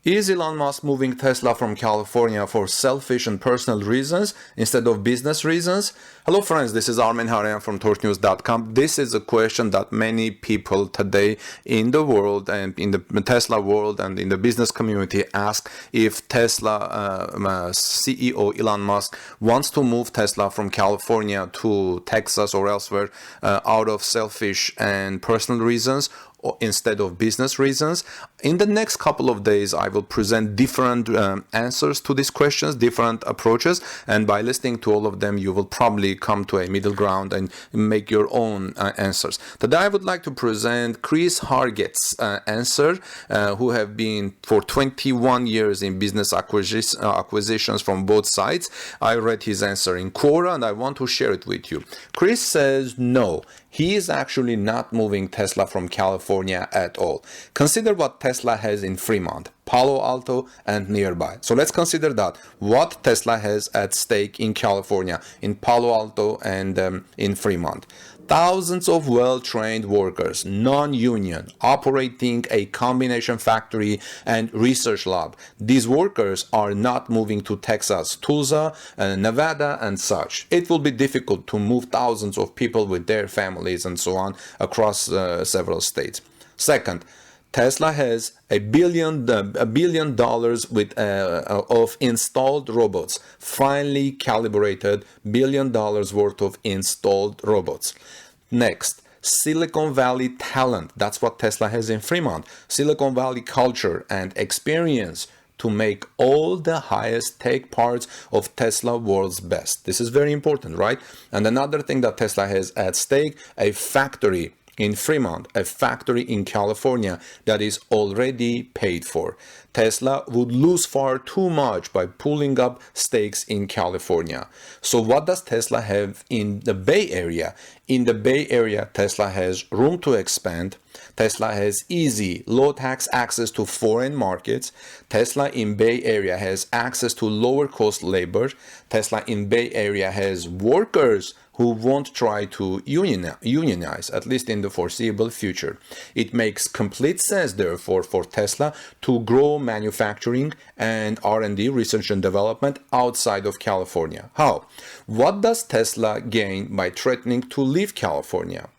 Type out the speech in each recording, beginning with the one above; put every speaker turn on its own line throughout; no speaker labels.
Is Elon Musk moving Tesla from California for selfish and personal reasons instead of business reasons? Hello friends, this is Armen Hareyan from torchnews.com. This is a question that many people today in the world and in the Tesla world and in the business community ask if Tesla CEO Elon Musk wants to move Tesla from California to Texas or elsewhere out of selfish and personal reasons instead of business reasons. In the next couple of days, I will present different answers to these questions, different approaches, and by listening to all of them, you will probably come to a middle ground and make your own answers. Today, I would like to present Chris Harget's answer, who have been for 21 years in business acquisitions from both sides. I read his answer in Quora, and I want to share it with you. Chris says no. He is actually not moving Tesla from California at all. Consider what Tesla has in Fremont, Palo Alto, and nearby. So let's consider that. What Tesla has at stake in California, in Palo Alto, and in Fremont. Thousands of well-trained workers, non-union, operating a combination factory and research lab. These workers are not moving to Texas, Tulsa, Nevada, and such. It will be difficult to move thousands of people with their families and so on across several states. Second, Tesla has $1 billion with of installed robots, finely calibrated $1 billion worth of installed robots. Next, Silicon Valley talent. That's what Tesla has in Fremont. Silicon Valley culture and experience to make all the highest tech parts of Tesla world's best. This is very important, right? And another thing that Tesla has at stake, a factory in Fremont, a factory in California that is already paid for. Tesla would lose far too much by pulling up stakes in California. So what does Tesla have in the Bay Area? In the Bay Area, Tesla has room to expand. Tesla has easy, low-tax access to foreign markets. Tesla in Bay Area has access to lower-cost labor. Tesla in Bay Area has workers who won't try to unionize, at least in the foreseeable future. It makes complete sense, therefore, for Tesla to grow manufacturing and R&D, research and development, outside of California. How? What does Tesla gain by threatening to leave California?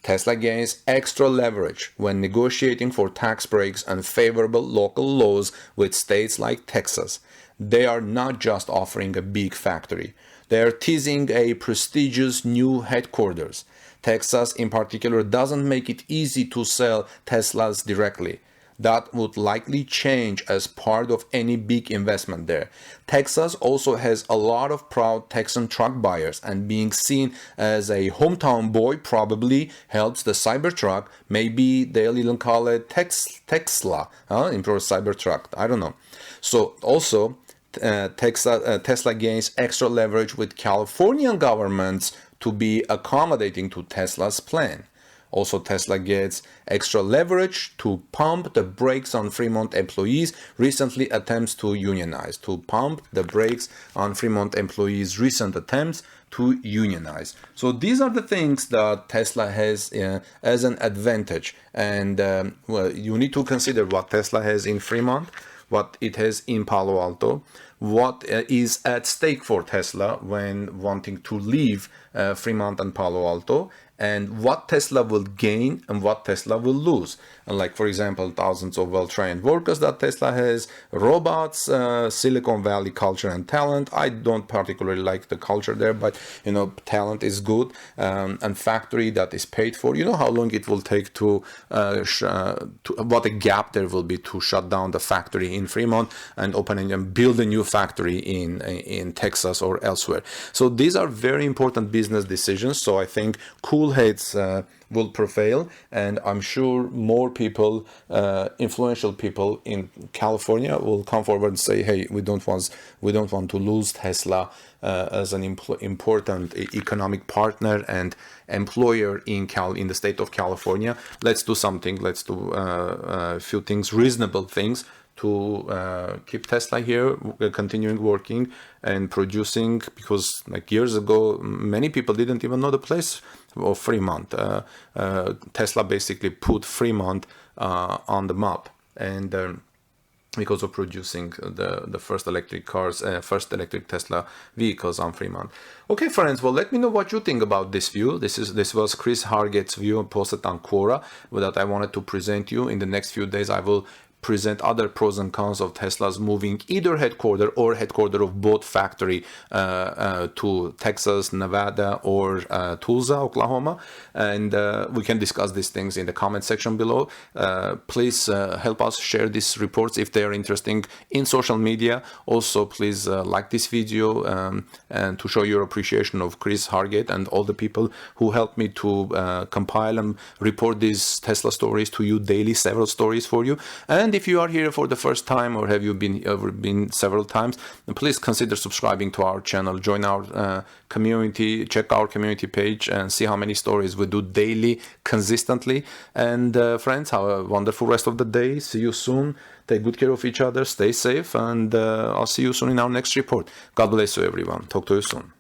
Tesla gains extra leverage when negotiating for tax breaks and favorable local laws with states like Texas. They are not just offering a big factory. They are teasing a prestigious new headquarters. Texas, in particular, doesn't make it easy to sell Teslas directly. That would likely change as part of any big investment there. Texas also has a lot of proud Texan truck buyers, and being seen as a hometown boy probably helps the Cybertruck. Maybe they'll even call it Texsla, improved Cybertruck. I don't know. So also, Tesla gains extra leverage with Californian governments to be accommodating to Tesla's plan. Also, Tesla gets extra leverage to pump the brakes on Fremont employees. Recently attempts to unionize. To pump the brakes on Fremont employees' recent attempts to unionize. So these are the things that Tesla has as an advantage. And well, you need to consider what Tesla has in Fremont, what it has in Palo Alto, what is at stake for Tesla when wanting to leave Fremont and Palo Alto, and what Tesla will gain and what Tesla will lose. And like, for example, thousands of well-trained workers that Tesla has, robots, Silicon Valley culture and talent. I don't particularly like the culture there, but, you know, talent is good, and factory that is paid for. You know how long it will take to what a gap there will be to shut down the factory in Fremont and open and build a new factory in Texas or elsewhere. So these are very important business decisions. So I think cool heads will prevail, and I'm sure more people, influential people in California, will come forward and say, "Hey, we don't want to lose Tesla as an important economic partner and employer in the state of California. Let's do something. Let's do a few things, reasonable things, to keep Tesla here, continuing working and producing, because like years ago, many people didn't even know the place of Fremont. Tesla basically put Fremont on the map. And because of producing the first electric cars, first electric Tesla vehicles on Fremont. Okay, friends, well, let me know what you think about this view. This was Chris Harget's view posted on Quora that I wanted to present you. In the next few days, I will present other pros and cons of Tesla's moving either headquarter of both factory to Texas, Nevada, or Tulsa, Oklahoma, and we can discuss these things in the comment section below. Please help us share these reports if they are interesting in social media. Also, please like this video and to show your appreciation of Chris Harget and all the people who helped me to compile and report these Tesla stories to you daily, several stories for you. And if you are here for the first time, or have you been several times, then please consider subscribing to our channel, join our community, check our community page and see how many stories we do daily, consistently. And friends, have a wonderful rest of the day. See you soon. Take good care of each other, stay safe, and I'll see you soon in our next report. God bless you, everyone. Talk to you soon.